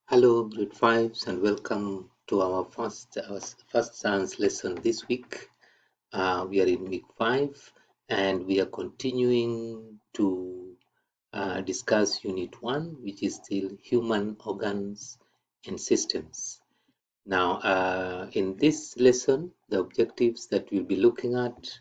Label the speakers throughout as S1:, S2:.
S1: Hello, grade fives, and welcome to our first science lesson this week. We are in week 5, and we are continuing to discuss Unit 1, which is still human organs and systems. Now, in this lesson, the objectives that we'll be looking at: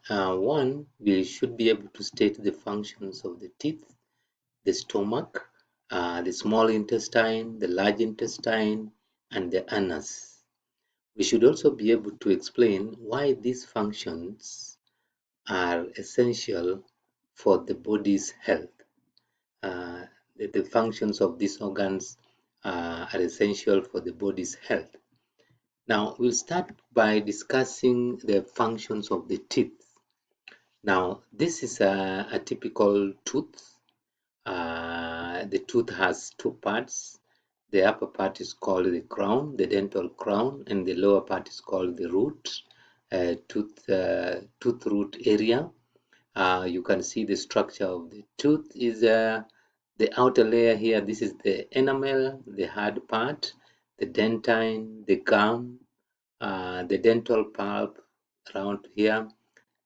S1: one, we should be able to state the functions of the teeth, the stomach, the small intestine, the large intestine, and the anus. We should also be able to explain why these functions are essential for the body's health. Uh, the functions of these organs are essential for the body's health. Now, we'll start by discussing the functions of the teeth. Now, this is a typical tooth. The tooth has two parts. The upper part is called the crown, the dental crown, and the lower part is called the root, tooth root area. You can see the structure of the tooth is the outer layer here. This is the enamel, the hard part, the dentine, the gum, the dental pulp around here,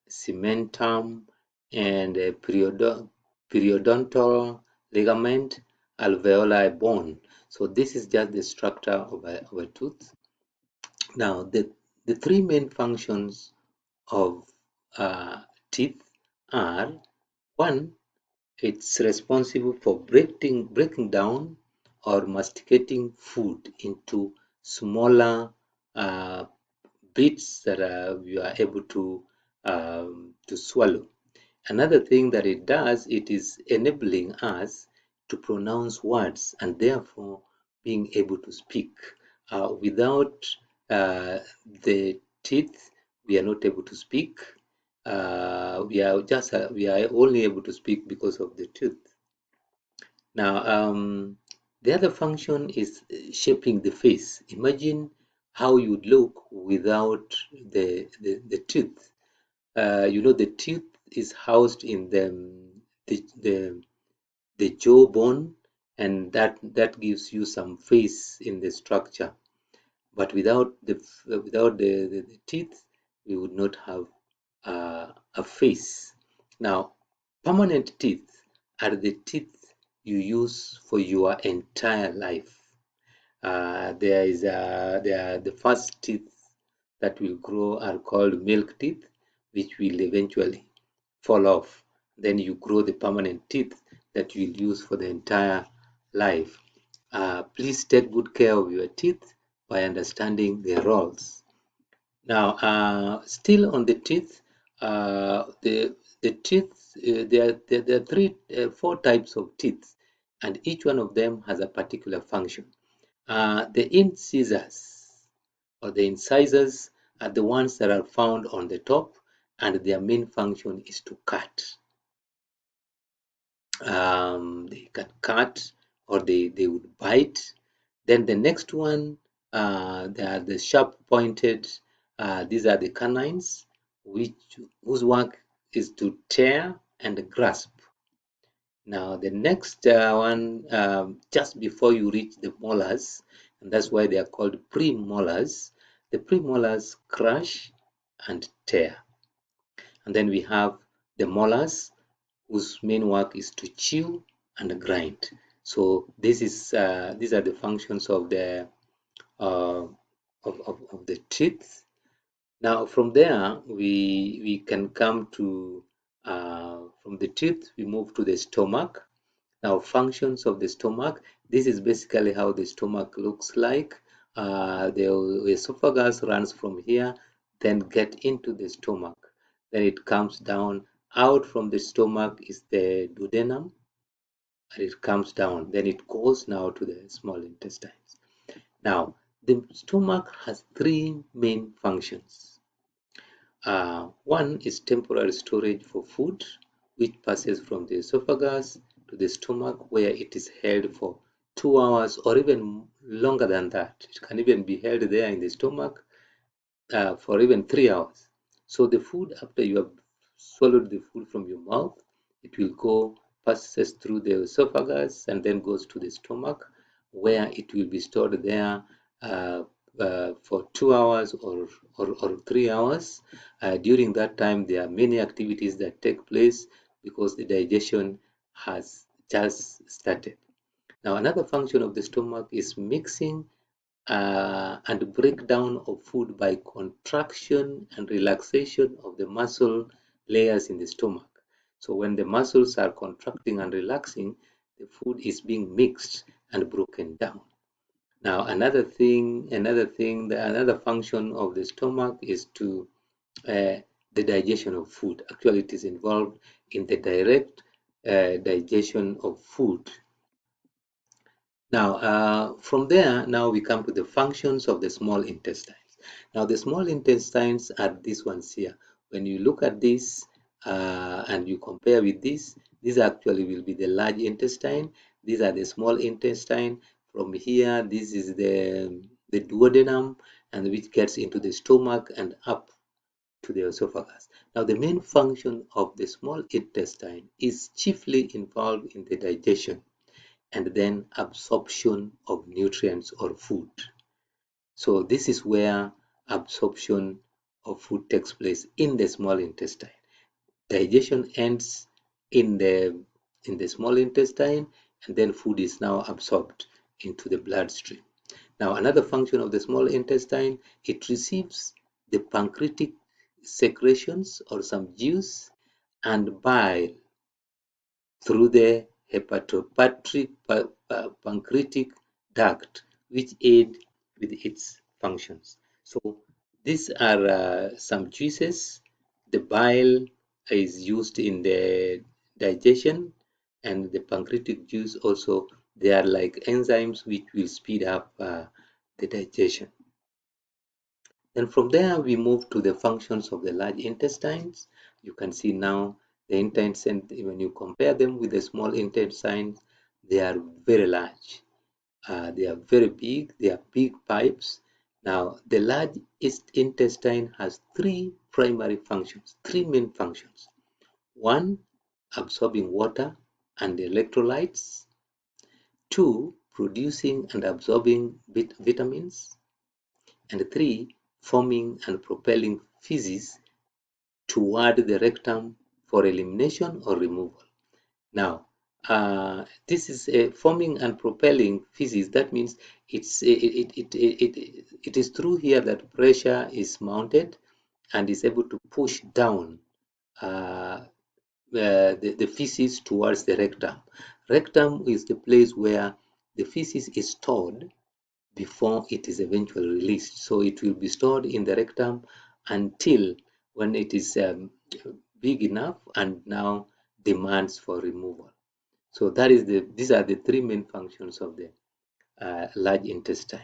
S1: cementum, and periodontal ligament, alveoli bone. So this is just the structure of a tooth. Now, the three main functions of teeth are: one, it's responsible for breaking down or masticating food into smaller uh, bits that you are able to swallow. Another thing that it does, it is enabling us to pronounce words and therefore being able to speak. Without the teeth, we are not able to speak. We are only able to speak because of the tooth. Now, the other function is shaping the face. Imagine how you'd look without the tooth. The tooth is housed in the, the, the jawbone, and that gives you some face in the structure. But without the teeth, we would not have a face. Now, permanent teeth are the teeth you use for your entire life. The first teeth that will grow are called milk teeth, which will eventually fall off. Then you grow the permanent teeth that you'll use for the entire life. Please take good care of your teeth by understanding their roles. Now, still on the teeth, the teeth, there are four types of teeth, and each one of them has a particular function. The incisors or the incisors are the ones that are found on the top, and their main function is to cut. They can cut, or they would bite. Then the next one, they are the sharp pointed. These are the canines, whose work is to tear and grasp. Now the next one, just before you reach the molars, and that's why they are called premolars. The premolars crush and tear. And then we have the molars, whose main work is to chew and grind. So these are the functions of uh, the teeth. Now from there we can come to from the teeth we move to the stomach. Now, functions of the stomach. This is basically how the stomach looks like. The esophagus runs from here, then get into the stomach. Then it comes down. Out from the stomach is the duodenum, and it comes down. Then it goes now to the small intestines. Now, the stomach has three main functions. One is temporary storage for food, which passes from the esophagus to the stomach, where it is held for 2 hours or even longer than that. It can even be held there in the stomach for even 3 hours. So the food, after you have swallowed the food from your mouth, it will go passes through the esophagus and then goes to the stomach, where it will be stored there for 2 hours or 3 hours. During that time, there are many activities that take place because the digestion has just started. Now, another function of the stomach is mixing and breakdown of food by contraction and relaxation of the muscle layers in the stomach. So when the muscles are contracting and relaxing, the food is being mixed and broken down. Now, another function of the stomach is to the digestion of food. Actually, it is involved in the direct digestion of food. Now, from there, now we come to the functions of the small intestines. Now, the small intestines are these ones here. When you look at this and you compare with this, these actually will be the large intestine. These are the small intestine. From here, this is the duodenum, and which gets into the stomach and up to the esophagus. Now, the main function of the small intestine is chiefly involved in the digestion and then absorption of nutrients or food. So this is where absorption of food takes place in the small intestine. Digestion ends in the small intestine, and then food is now absorbed into the bloodstream. Now, another function of the small intestine, it receives the pancreatic secretions or some juice and bile through the pancreatic duct, which aid with its functions. So these are some juices. The bile is used in the digestion, and the pancreatic juice also, they are like enzymes which will speed up the digestion. Then from there, we move to the functions of the large intestines. You can see now the intestine, when you compare them with the small intestines, they are very large. They are very big. They are big pipes. Now, the large intestine has three primary functions, three main functions. One, absorbing water and electrolytes. Two, producing and absorbing vitamins. And three, forming and propelling feces toward the rectum for elimination or removal. Now, this is forming and propelling feces. That means it is through here that pressure is mounted and is able to push down the feces towards the rectum. Rectum is the place where the feces is stored before it is eventually released. So it will be stored in the rectum until when it is big enough and now demands for removal. So these are the three main functions of the large intestine.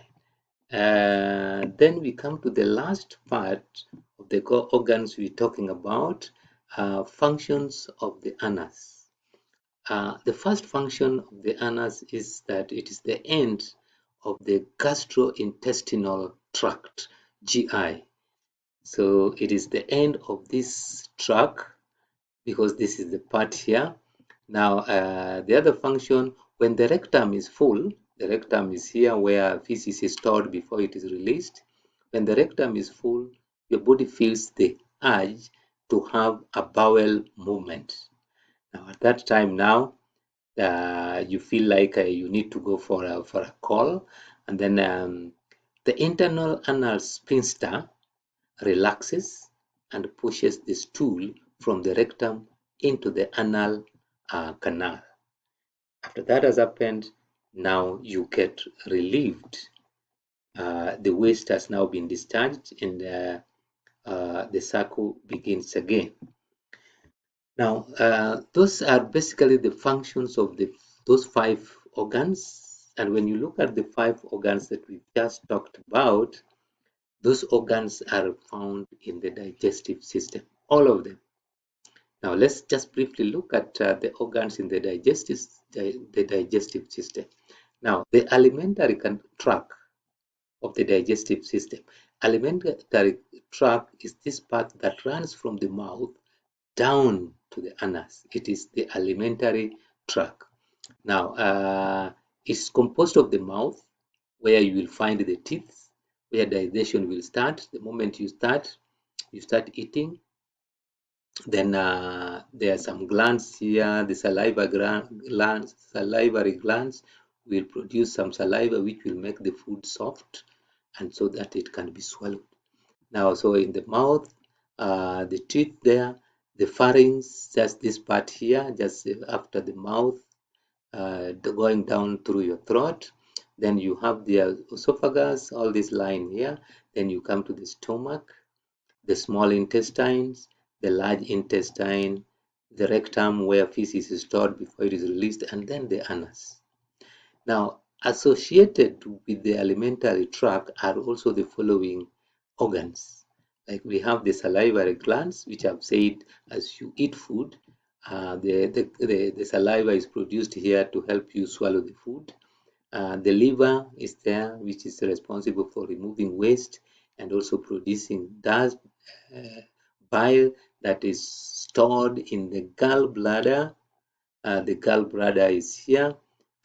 S1: Then we come to the last part of the organs we're talking about, functions of the anus. The first function of the anus is that it is the end of the gastrointestinal tract, GI. So it is the end of this tract because this is the part here. Now, the other function, when the rectum is full, the rectum is here where feces is stored before it is released. When the rectum is full, your body feels the urge to have a bowel movement. Now, at that time now, you feel like you need to go for a call, and then the internal anal sphincter relaxes and pushes the stool from the rectum into the anal canal. After that has happened, now you get relieved. The waste has now been discharged, and the cycle begins again. Now, those are basically the functions of those five organs. And when you look at the five organs that we just talked about, those organs are found in the digestive system, all of them. Now, let's just briefly look at the organs in the digestive system. Now, the alimentary tract of the digestive system. Alimentary tract is this part that runs from the mouth down to the anus. It is the alimentary tract. Now, It's composed of the mouth, where you will find the teeth, where digestion will start. The moment you start eating, then there are some glands here. The salivary glands will produce some saliva, which will make the food soft, and so that it can be swallowed. Now, so in the mouth, the teeth there, the pharynx, just this part here, just after the mouth, going down through your throat. Then you have the esophagus, all this line here. Then you come to the stomach, the small intestines, the large intestine, the rectum where feces is stored before it is released, and then the anus. Now, associated with the alimentary tract are also the following organs. Like we have the salivary glands, which I've said as you eat food, the saliva is produced here to help you swallow the food. The liver is there, which is responsible for removing waste and also producing dust, uh, bile that is stored in the gallbladder. The gallbladder is here,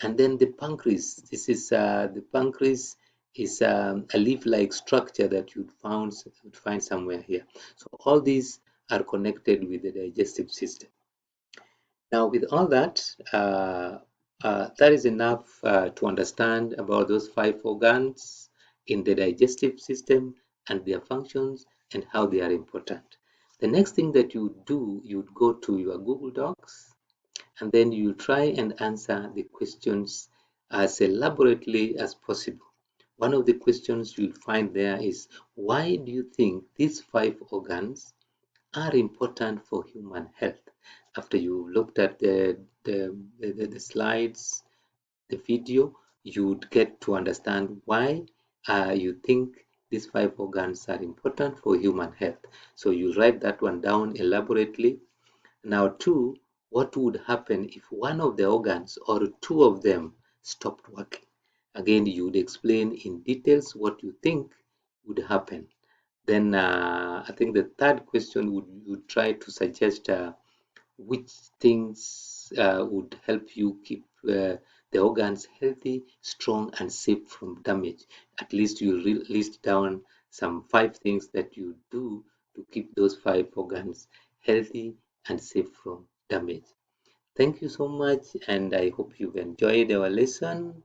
S1: and then the pancreas. This is the pancreas is a leaf-like structure that you'd find somewhere here. So all these are connected with the digestive system. Now, with all that, that is enough to understand about those five organs in the digestive system and their functions and how they are important. The next thing that you do, you'd go to your Google Docs and then you try and answer the questions as elaborately as possible. One of the questions you'll find there is, why do you think these five organs are important for human health? After you looked at the slides, the video, you would get to understand why you think these five organs are important for human health. So you write that one down elaborately. Now, two, what would happen if one of the organs or two of them stopped working? Again, you would explain in details what you think would happen. Then I think the third question would try to suggest which things would help you keep the organs healthy, strong, and safe from damage. At least you list down some five things that you do to keep those five organs healthy and safe from damage. Thank you so much, and I hope you've enjoyed our lesson.